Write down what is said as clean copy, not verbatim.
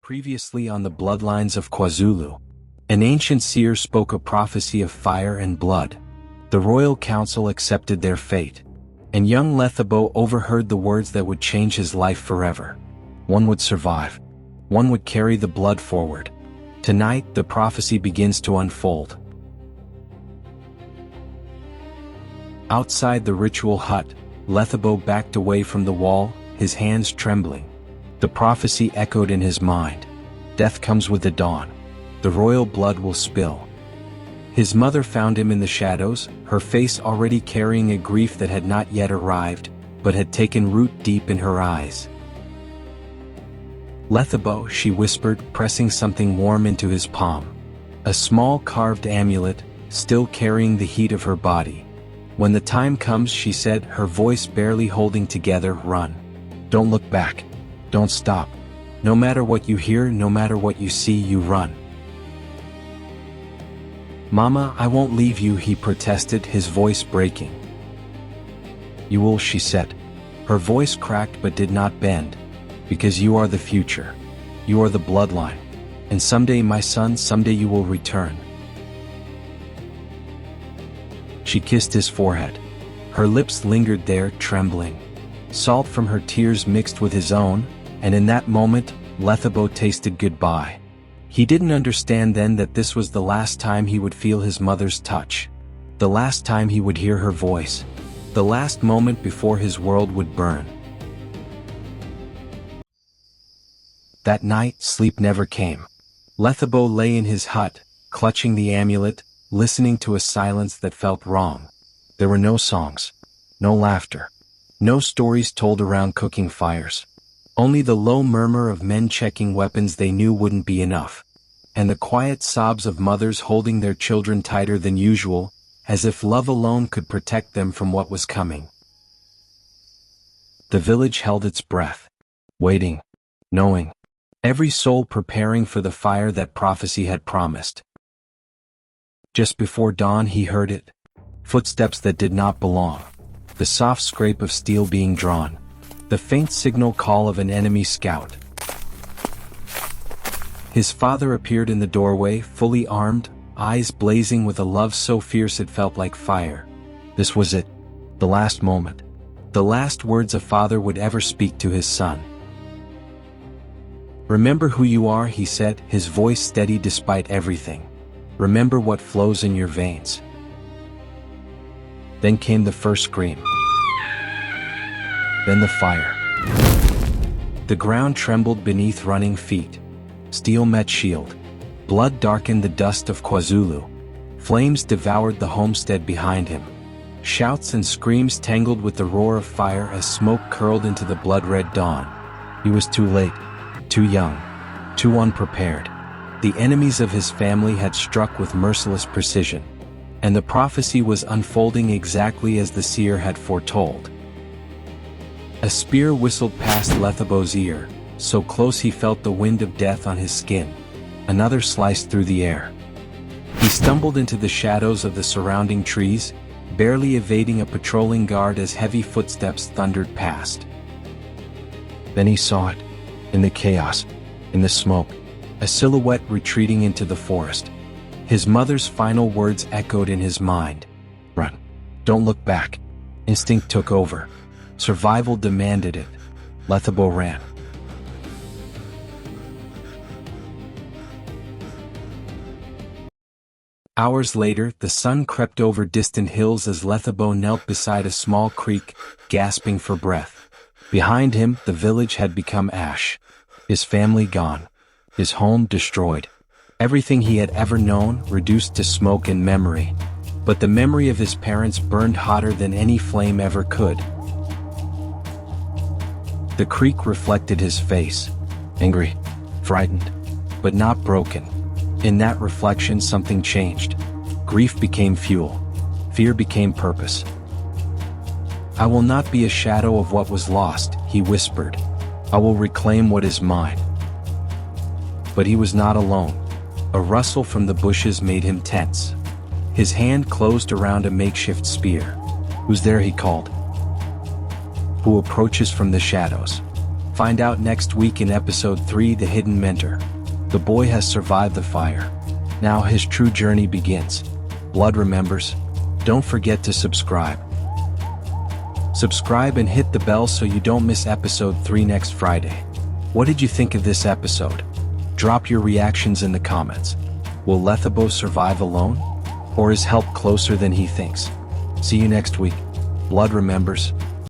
Previously on the bloodlines of KwaZulu, an ancient seer spoke a prophecy of fire and blood. The royal council accepted their fate, and young Lethabo overheard the words that would change his life forever. One would survive. One would carry the blood forward. Tonight, the prophecy begins to unfold. Outside the ritual hut, Lethabo backed away from the wall, his hands trembling. The prophecy echoed in his mind. Death comes with the dawn. The royal blood will spill. His mother found him in the shadows, her face already carrying a grief that had not yet arrived, but had taken root deep in her eyes. "Lethabo," she whispered, pressing something warm into his palm. A small carved amulet, still carrying the heat of her body. "When the time comes," she said, her voice barely holding together, "run. Don't look back. Don't stop. No matter what you hear, no matter what you see, you run." "Mama, I won't leave you," he protested, his voice breaking. "You will," she said. Her voice cracked but did not bend. "Because you are the future. You are the bloodline. And someday, my son, someday you will return." She kissed his forehead. Her lips lingered there, trembling. Salt from her tears mixed with his own, and in that moment, Lethabo tasted goodbye. He didn't understand then that this was the last time he would feel his mother's touch. The last time he would hear her voice. The last moment before his world would burn. That night, sleep never came. Lethabo lay in his hut, clutching the amulet, listening to a silence that felt wrong. There were no songs, no laughter, no stories told around cooking fires. Only the low murmur of men checking weapons they knew wouldn't be enough, and the quiet sobs of mothers holding their children tighter than usual, as if love alone could protect them from what was coming. The village held its breath, waiting, knowing, every soul preparing for the fire that prophecy had promised. Just before dawn he heard it, footsteps that did not belong, the soft scrape of steel being drawn. The faint signal call of an enemy scout. His father appeared in the doorway, fully armed, eyes blazing with a love so fierce it felt like fire. This was it, the last moment, the last words a father would ever speak to his son. "Remember who you are," he said, his voice steady despite everything. "Remember what flows in your veins." Then came the first scream. Then the fire. The ground trembled beneath running feet. Steel met shield. Blood darkened the dust of KwaZulu. Flames devoured the homestead behind him. Shouts and screams tangled with the roar of fire as smoke curled into the blood-red dawn. He was too late, too young, too unprepared. The enemies of his family had struck with merciless precision, and the prophecy was unfolding exactly as the seer had foretold. A spear whistled past Lethabo's ear, so close he felt the wind of death on his skin. Another sliced through the air. He stumbled into the shadows of the surrounding trees, barely evading a patrolling guard as heavy footsteps thundered past. Then he saw it, in the chaos, in the smoke, a silhouette retreating into the forest. His mother's final words echoed in his mind. "Run. Don't look back." Instinct took over. Survival demanded it. Lethabo ran. Hours later, the sun crept over distant hills as Lethabo knelt beside a small creek, gasping for breath. Behind him, the village had become ash. His family gone. His home destroyed. Everything he had ever known reduced to smoke and memory. But the memory of his parents burned hotter than any flame ever could. The creek reflected his face. Angry, frightened, but not broken. In that reflection something changed. Grief became fuel. Fear became purpose. "I will not be a shadow of what was lost," he whispered. "I will reclaim what is mine." But he was not alone. A rustle from the bushes made him tense. His hand closed around a makeshift spear. "Who's there?" he called. "Who approaches from the shadows?" Find out next week in episode 3, The Hidden Mentor. The boy has survived the fire. Now his true journey begins. Blood remembers. Don't forget to subscribe. Subscribe and hit the bell so you don't miss episode 3 next Friday. What did you think of this episode? Drop your reactions in the comments. Will Lethabo survive alone? Or is help closer than he thinks? See you next week. Blood remembers.